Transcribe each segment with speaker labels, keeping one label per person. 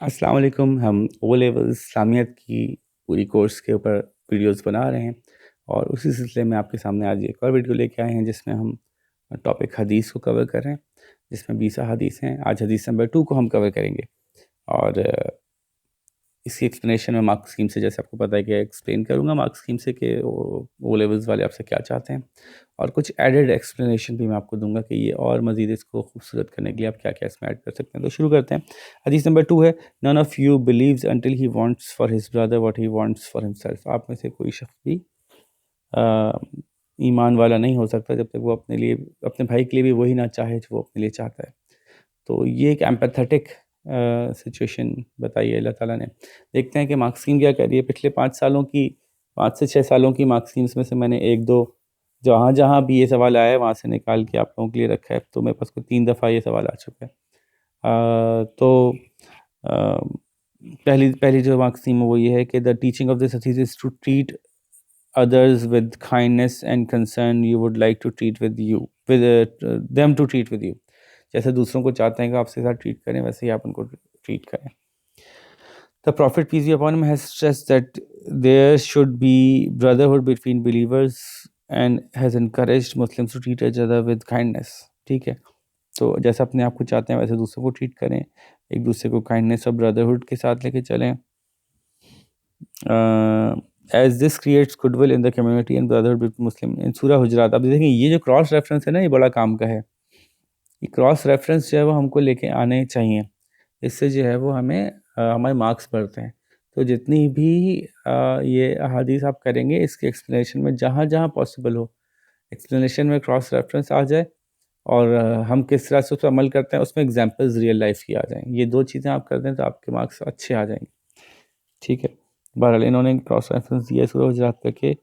Speaker 1: अस्सलाम वालेकुम। हम ओ लेवल इस्लामियत की पूरी कोर्स के ऊपर वीडियोस बना रहे हैं और उसी सिलसिले में आपके सामने आज एक और वीडियो लेके आए हैं जिसमें हम टॉपिक हदीस को कवर कर रहे हैं, जिसमें 20 हदीस हैं। आज हदीस नंबर 2 को हम कवर करेंगे और इसकी एक्सप्लेनेशन में मार्क्स स्कीम से, जैसे आपको पता है कि एक्सप्लेन करूँगा मार्क्स स्कीम से कि ओ लेवल्स वाले आपसे क्या चाहते हैं, और कुछ एडेड एक्सप्लेनेशन भी मैं आपको दूंगा कि ये और मज़ीद इसको खूबसूरत करने के लिए आप क्या क्या इसमें ऐड कर सकते हैं। तो शुरू करते हैं। हदीस नंबर 2 है, none of you believes until he wants for his brother what he wants for himself. आप में से कोई शख्स भी ईमान वाला नहीं हो सकता जब तक वो अपने लिए, अपने भाई के लिए भी वही ना चाहे जो वो अपने लिए चाहता है। तो ये एक एम्पैथेटिक सिचुएशन बताई है अल्लाह ताला ने। देखते हैं कि मार्क्स स्कीम क्या कह रही है। पिछले 5 से 6 सालों की मार्क्स स्कीम्स में से मैंने 1-2 जहाँ जहाँ भी ये सवाल आया है वहाँ से निकाल के आप लोगों के लिए रखा है। तो मेरे पास कोई 3 दफ़ा ये सवाल आ चुका है। तो पहली पहली जो मार्क्स स्कीम है वो ये है कि द टीचिंग ऑफ दिस हदीस is to treat others with kindness and concern you would like to treat with you with them to treat with you। जैसे दूसरों को चाहते हैं कि आपसे साथ ट्रीट करें, वैसे ही आप उनको ट्रीट करें। The Prophet peace be upon him has stressed that there should be brotherhood between believers and has encouraged Muslims to treat each other with kindness। ठीक है, तो जैसा अपने आप को चाहते हैं वैसे दूसरों को ट्रीट करें, एक दूसरे को काइंडनेस और ब्रदरहुड के साथ लेके चलें। As this creates goodwill in the community and brotherhood with Muslim. In सूरह हुजरात आप देखेंगे ये जो क्रॉस रेफरेंस है ना, ये बड़ा काम का है। ये क्रॉस रेफरेंस जो है वो हमको लेके आने चाहिए, इससे जो है वो हमें हमारे मार्क्स बढ़ते हैं। तो जितनी भी ये अहादीस आप करेंगे इसके एक्सप्लेनेशन में जहाँ जहाँ पॉसिबल हो एक्सप्लेनेशन में क्रॉस रेफरेंस आ जाए, और हम किस तरह से उस पर अमल करते हैं उसमें एग्जांपल्स रियल लाइफ की आ जाएँ। ये 2 चीज़ें आप कर दें तो आपके मार्क्स अच्छे आ जाएंगे। ठीक है, बहरहाल इन्होंने क्रॉस रेफरेंस दिया सूरह हुजरात का कि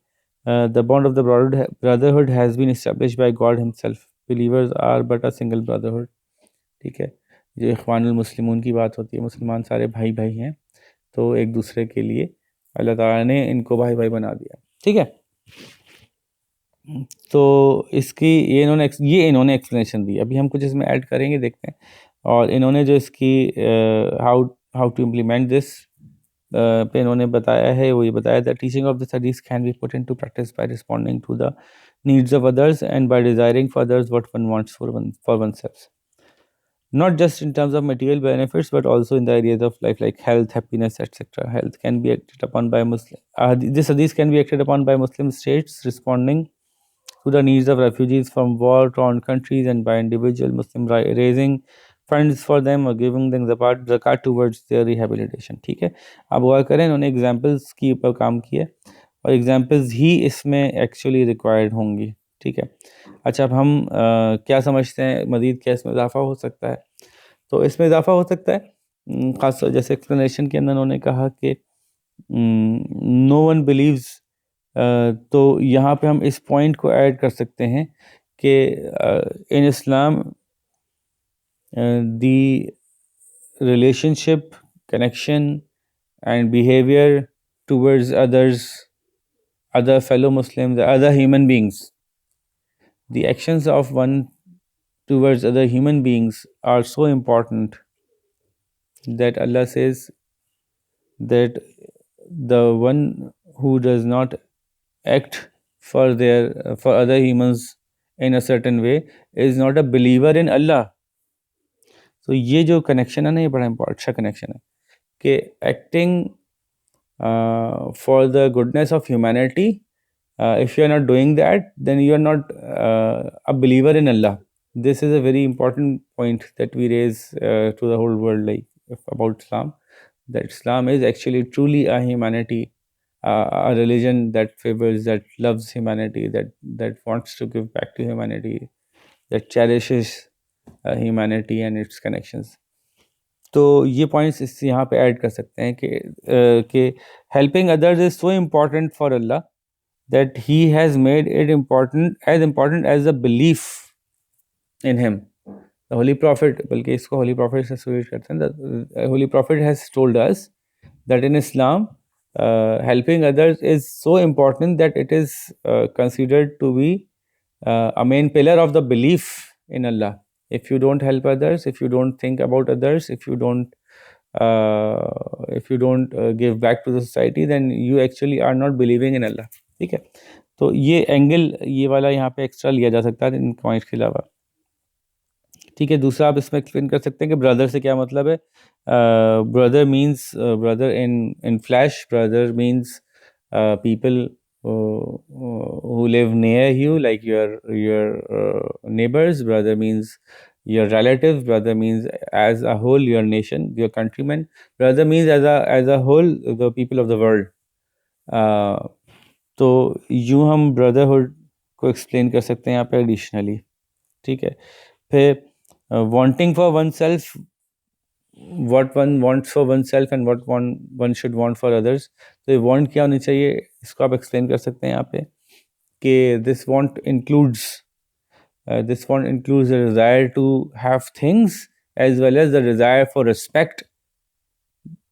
Speaker 1: the bond of the brotherhood has been established by God himself, believers are but a single brotherhood. ठीक है, जो इख्वानुल मुस्लिमून की बात होती है, मुसलमान सारे भाई भाई हैं, तो एक दूसरे के लिए अल्लाह ताला ने इनको भाई भाई बना दिया। ठीक है, तो इसकी ये इन्होंने एक्सप्लेनेशन दी। अभी हम कुछ इसमें ऐड करेंगे, देखते हैं। और इन्होंने जो इसकी how how to implement this पे इन्होंने बताया है, वो ये बताया दैट टीचिंग ऑफ दिस हदीस can be put into practice by responding to the needs of others and by desiring for others what one wants for oneself, not just in terms of material benefits but also in the areas of life like health, happiness, etc. Health can be acted upon by this hadith can be acted upon by Muslim states responding to the needs of refugees from war-torn countries and by individual Muslim raising funds for them or giving them zakat towards their rehabilitation। ठीक है, अब गौर करें, इन्होंने examples के ऊपर काम किया और एग्जाम्पल्स ही इसमें एक्चुअली रिक्वायर्ड होंगी। ठीक है, अच्छा, अब हम क्या समझते हैं मज़ीद क्या इसमें इजाफा हो सकता है? तो इसमें इजाफा हो सकता है ख़ास जैसे एक्सप्लेनेशन के अंदर उन्होंने कहा कि नो वन बिलीव्स, तो यहाँ पे हम इस पॉइंट को ऐड कर सकते हैं कि in Islam the relationship, connection and behavior towards others, other fellow Muslims, other human beings, the actions of one towards other human beings are so important that Allah says that the one who does not act for other humans in a certain way is not a believer in Allah। तो ये जो connection है ना, ये बड़ा अच्छा connection है कि acting for the goodness of humanity, if you are not doing that then you are not a believer in Allah। This is a very important point that we raise to the whole world, like about Islam, that Islam is actually truly a humanity, a religion that favors, that loves humanity, that wants to give back to humanity, that cherishes humanity and its connections। तो ये points इस यहाँ पे add कर सकते हैं कि helping others is so important for अल्लाह that he has made it important as a belief in him. The holy prophet, बल्कि इसको होली प्रॉफिट से एसोसिएट करते हैं। The holy prophet has told us that in Islam helping others is so important that it is considered to be a main pillar of the belief in Allah। If you don't help others, if you don't think about others, if you don't if you don't give back to the society, then you actually are not believing in Allah. ठीक है, तो ये angle ये वाला यहाँ पे extra लिया जा सकता है इन पॉइंट्स के अलावा. ठीक है, दूसरा आप इसमें एक्सप्लेन कर सकते हैं कि ब्रदर से क्या मतलब है. Brother means brother in flash. Brother means people who live near you, like your neighbors. Brother means your relatives. Brother means as a whole your nation, your countrymen. Brother means as a whole the people of the world. तो यूं हम brotherhood को explain कर सकते हैं यहाँ पे additionally. ठीक है, फिर wanting for oneself, what one wants for oneself and what one should want for others. तो ये want क्या होनी चाहिए, इसको आप एक्सप्लेन कर सकते हैं यहाँ पे कि this want includes the desire to have things as well as the desire for respect.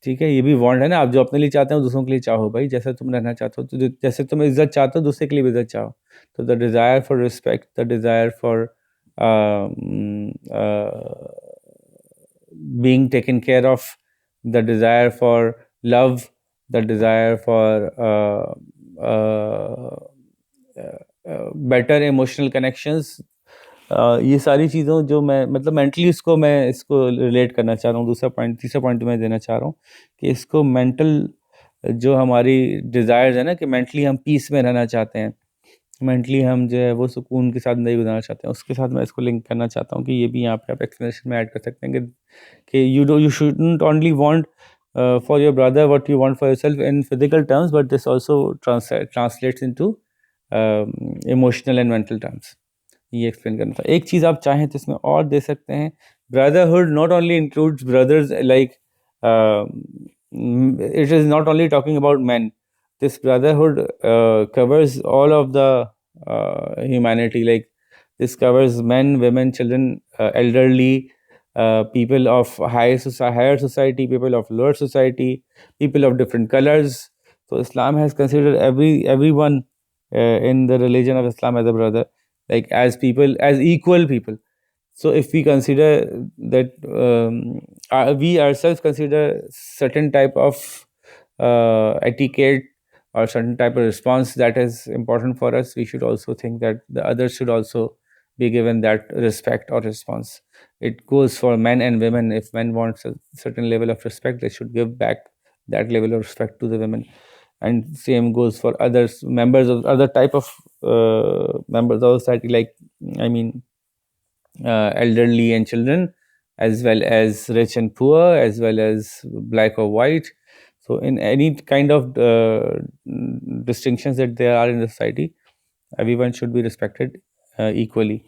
Speaker 1: ठीक है, ये भी want है ना, आप जो अपने लिए चाहते हो दूसरों के लिए चाहो भाई. जैसा तुम रहना चाहते हो, तो जैसे तुम इज्जत चाहते हो दूसरे के लिए भी इज्जत चाहो. तो the desire for respect, the desire for being taken care of, the desire for love, the desire for better emotional connections. ये सारी चीज़ों जो मैं मतलब मेंटली इसको रिलेट करना चाह रहा हूँ. तीसरा पॉइंट मैं देना चाह रहा हूँ कि इसको मेंटल जो हमारी डिज़ायर्स है ना, कि मेंटली हम पीस में रहना चाहते हैं, मेंटली हम जो है वो सुकून के साथ ज़िंदगी गुजारना चाहते हैं, उसके साथ मैं इसको लिंक करना चाहता हूँ कि ये भी यहाँ पे आप एक्सप्लेनेशन में ऐड कर सकते हैं कि you shouldn't only want for your brother what you want for yourself in physical terms, but this also translates into emotional and mental terms. ये एक्सप्लेन करना था. एक चीज़ आप चाहें तो इसमें और दे सकते हैं. Brotherhood not only includes brothers, like it is not only talking about men. This brotherhood covers all of the humanity. Like this covers men, women, children, elderly, people of higher society, people of lower society, people of different colors. So Islam has considered everyone in the religion of Islam as a brother, like as people, as equal people. So if we consider that we ourselves consider certain type of etiquette or certain type of response that is important for us, we should also think that the others should also be given that respect or response. It goes for men and women. If men want a certain level of respect, they should give back that level of respect to the women. And same goes for others, members of other type of members of society, like I mean elderly and children, as well as rich and poor, as well as black or white. So in any kind of distinctions that there are in the society, everyone should be respected equally.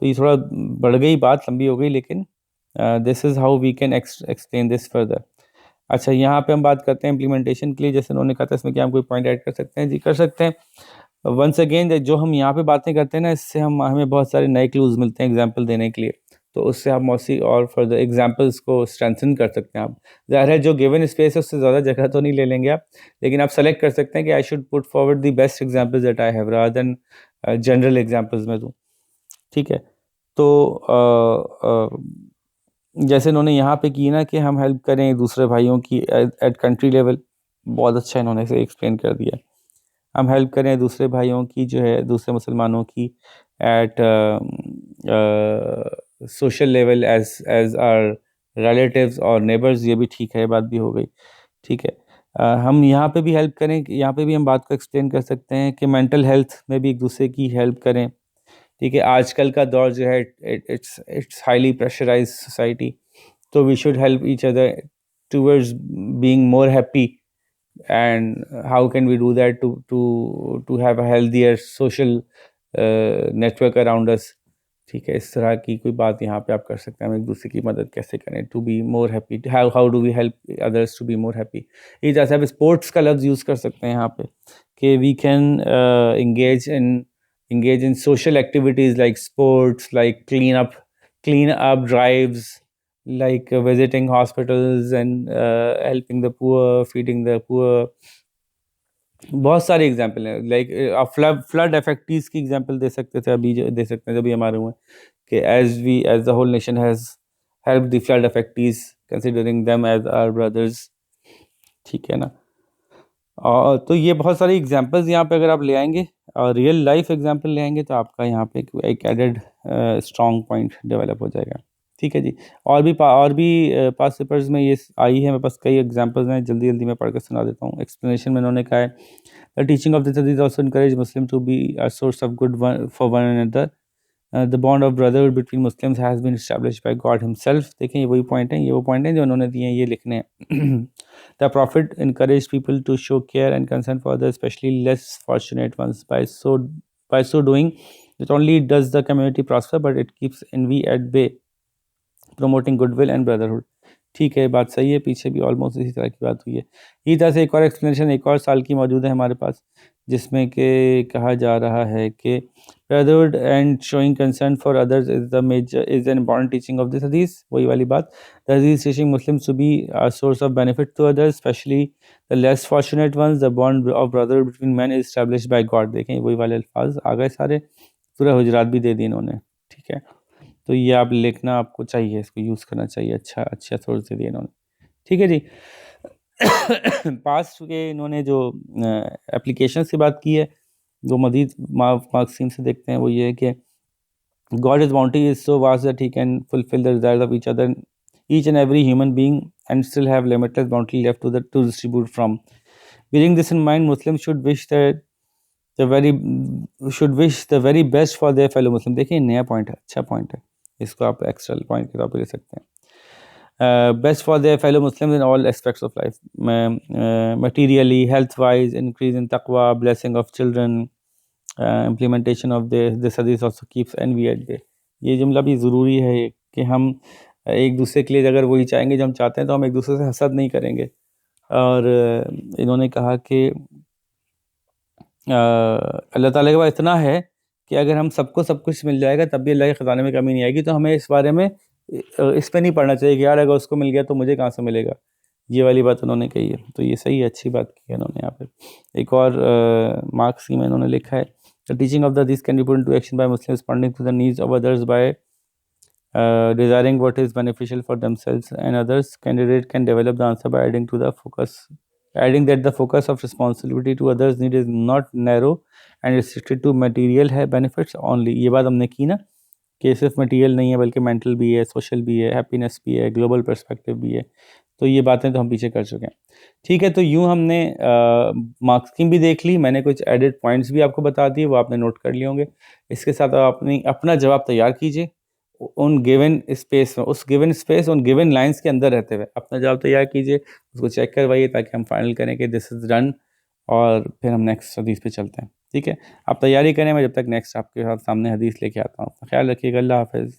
Speaker 1: तो ये थोड़ा बढ़ गई बात, लंबी हो गई, लेकिन this is how we can explain this further. अच्छा, यहाँ पे हम बात करते हैं इम्प्लीमेंटेशन के लिए. जैसे उन्होंने कहा था, इसमें क्या हम कोई पॉइंट ऐड कर सकते हैं? जी कर सकते हैं. वंस अगेन जो हम यहाँ पे बातें करते हैं ना, इससे हमें बहुत सारे नए क्लूज मिलते हैं एग्जाम्पल देने के लिए. तो उससे आप मौसी और फर्दर एग्जाम्पल्स को स्ट्रेंथन कर सकते हैं. आप ज़ाहिर है जो गिवन स्पेस है उससे ज़्यादा जगह तो नहीं ले लेंगे आप, लेकिन आप सेलेक्ट कर सकते हैं कि I should put forward the best examples that I have rather than general examples में दूँ. ठीक है, तो जैसे इन्होंने यहाँ पे की ना कि हम हेल्प करें दूसरे भाइयों की एट कंट्री लेवल, बहुत अच्छा इन्होंने इसे एक्सप्लेन कर दिया. हम हेल्प करें दूसरे भाइयों की जो है, दूसरे मुसलमानों की at social level as our relatives और नेबर्स, ये भी ठीक है, बात भी हो गई. ठीक है, हम यहाँ पे भी हेल्प करें, यहाँ पे भी हम बात को एक्सप्लेन कर सकते हैं कि मेंटल हेल्थ में भी एक दूसरे की हेल्प करें. ठीक है, आजकल का दौर जो है इट्स हाईली प्रेशराइज सोसाइटी, तो we should help each other towards being more happy. And how can we do that to have a healthier social network around us. ठीक है, इस तरह की कोई बात यहाँ पे आप कर सकते हैं. हम एक दूसरे की मदद कैसे करें to be more happy, how do we help others to be more happy. इस तरह से आप स्पोर्ट्स का लफ्ज़ यूज़ कर सकते हैं यहाँ पे कि we can engage in social activities like sports, like clean up drives, like visiting hospitals and helping the poor, feeding the poor. बहुत सारे एग्जाम्पल हैं. लाइक आप फ्लड इफेक्टीज की एग्जाम्पल दे सकते थे, अभी दे सकते हैं जब भी हमारे हुए कि as the whole nation has help the flood affectees, considering them as our brothers. ठीक है ना? और तो ये बहुत सारी एग्जांपल्स यहाँ पे अगर आप ले आएंगे और रियल लाइफ एग्जांपल ले आएंगे तो आपका यहाँ पे एक एडेड स्ट्रॉन्ग पॉइंट डेवलप हो जाएगा। ठीक है जी। और भी पास्ट पेपर्स में ये आई है, मेरे पास कई एग्जांपल्स हैं, जल्दी जल्दी मैं पढ़ के सुना देता हूँ। एक्सप्लेनेशन में उन्होंने कहा है द टीचिंग ऑफ दिस हदीस also encourage Muslim to be a source of good for one another. The bond of brotherhood between Muslims has been established by God himself. देखें ये वही पॉइंट है, ये वो पॉइंट है जो उन्होंने दिए हैं, ये लिखने हैं। The profit encouraged people to show care and concern for others, especially less fortunate ones. By so doing, not only does the community prosper, but it keeps envy at bay, promoting goodwill and brotherhood. ठीक है, बात सही है, पीछे भी almost इसी तरह की बात हुई है। इसी तरह से एक और एक्सप्लेनेशन एक और साल की मौजूद है हमारे पास, जिसमें कि कहा जा रहा है कि brotherhood and showing concern for others is an important teaching of this hadith. वही वाली बात, the hadith teaching Muslims to be a source of benefit to others, especially the less fortunate ones. The bond of brotherhood between men is established by God. देखें वही वाले अल्फाज आ गए सारे, पूरा हुजरात भी दे दी इन्होंने। ठीक है, तो ये आप लिखना आपको चाहिए, इसको यूज़ करना चाहिए, अच्छा सोर्स दे दिया इन्होंने। ठीक है जी। पास्ट के इन्होंने जो एप्लीकेशन की बात की है, जो मजीद मार्क्सिम से देखते हैं, वो ये है कि God's bounty is so vast that He can fulfill the desires of each and every human being, and still have limitless bounty left to distribute from. Bearing this in mind, Muslims should wish the very best for their fellow Muslims. देखिए नया point है, अच्छा point है, इसको आप extra point के तौर पर ले सकते हैं। Best for their fellow Muslims in all aspects of life, materially, health-wise, increase in taqwa, blessing of children, implementation of this hadith also keeps envy at bay. ये जुमला भी ज़रूरी है कि हम एक दूसरे के लिए अगर वही चाहेंगे जो हम चाहते हैं तो हम एक दूसरे से हसद नहीं करेंगे। और इन्होंने कहा कि अल्लाह ताला के पास इतना है कि अगर हम सबको सब कुछ मिल जाएगा तब भी अल्लाह के ख़जाने में कमी नहीं आएगी, तो हमें इस बारे में इस पर नहीं पढ़ना चाहिए कि यार अगर उसको मिल गया तो मुझे कहाँ से मिलेगा। ये वाली बात उन्होंने कही है, तो ये सही है, अच्छी बात की है उन्होंने यहाँ पे। एक और मार्क्स में उन्होंने लिखा है The teaching of the hadith can be put into action by Muslims responding to the needs of others by desiring what is beneficial for themselves and others. Candidate can develop the answer by adding that the focus of responsibility to others' need is not narrow and restricted to material benefits only. ये बात हमने की ना कि सिर्फ material नहीं है बल्कि मेंटल भी है, सोशल भी है, हैप्पीनेस भी है, ग्लोबल पर्सपेक्टिव भी है। तो ये बातें तो हम पीछे कर चुके हैं। ठीक है, तो यूँ हमने मार्क्सिंग भी देख ली, मैंने कुछ एडिड पॉइंट्स भी आपको बता दिए, वो आपने नोट कर लिए होंगे। इसके साथ आप अपना जवाब तैयार कीजिए उन गिवन स्पेस में, उस गिवन स्पेस उन गिवन लाइंस के अंदर रहते हुए अपना जवाब तैयार कीजिए, उसको चेक करवाइए ताकि हम फाइनल करें कि दिस इज़ डन, और फिर हम नेक्स्ट हदीस पे चलते हैं। ठीक है, आप तैयारी करें, मैं जब तक नेक्स्ट आपके सामने हदीस लेके आता हूँ। ख्याल रखिएगा, अल्लाह हाफ़िज़।